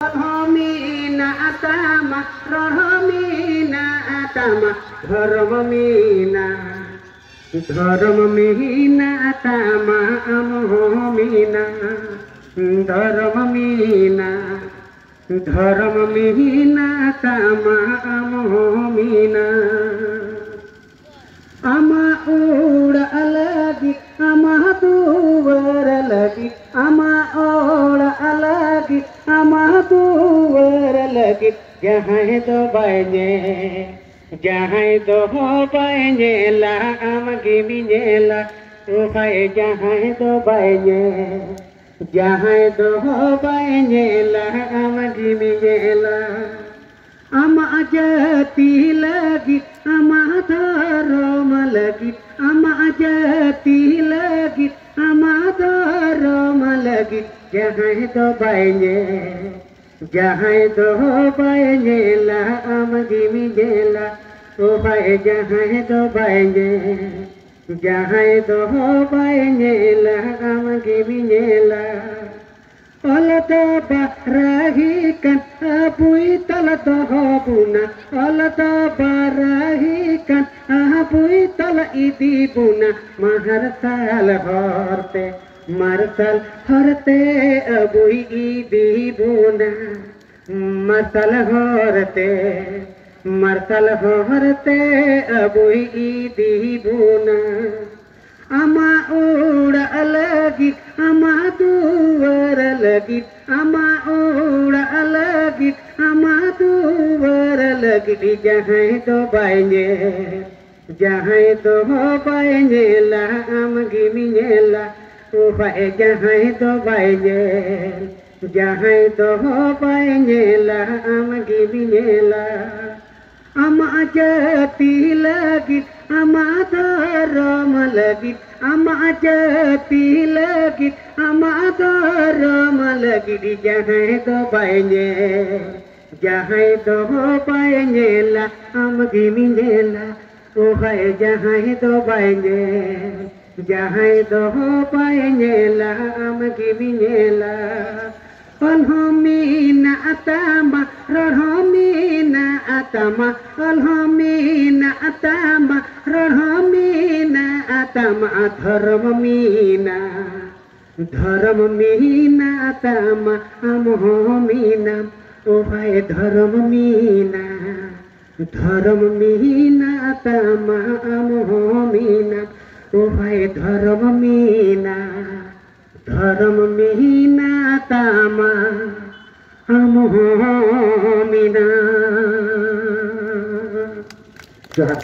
Rohmina atama, rohmina atama, dharmamina, dharmamina atama, amohmina, dharmamina, dharmamina atama, amohmina. Ama uda alagi, ama tuwar alagi, ama oda alagi, ama tuwar alagi. Jahai to baine, jahai to baine la, amagi minela, ukai jahai to baine, jahai to baine la, amagi minela. Ama jati lagi, ama dharam lagi, ama jati lagi, ama dharam lagi. Jahai to baine la, amagi minela, o bhai jahai to baine la, amagi minela. Olata barahikan apui talata hobuna, olata barahikan apui tala iti buna. Maharsal horte abui iti buna, marsal horte abui iti buna. Ama uda alagi, ama duwar alagi, ama uda alagi, ama duwar alagi. Jahai to baine la, amagi minela, o bhai jahai to baine la, amagi minela. Ama jati lagi, ama dharam lagi, ama jati lagi, ama dharam lagi. Jahai to baine la, amagi minela, o bhai jahai to baine la, amagi minela. Rohmina atama, rohmina atama, rohmina atama, rohmina atama, dharmamina, dharmamina atama, amohmina, o bhai dharmamina, dharmamina atama, amohmina, o bhai dharmamina, dharmamina atama, amohmina. Johar.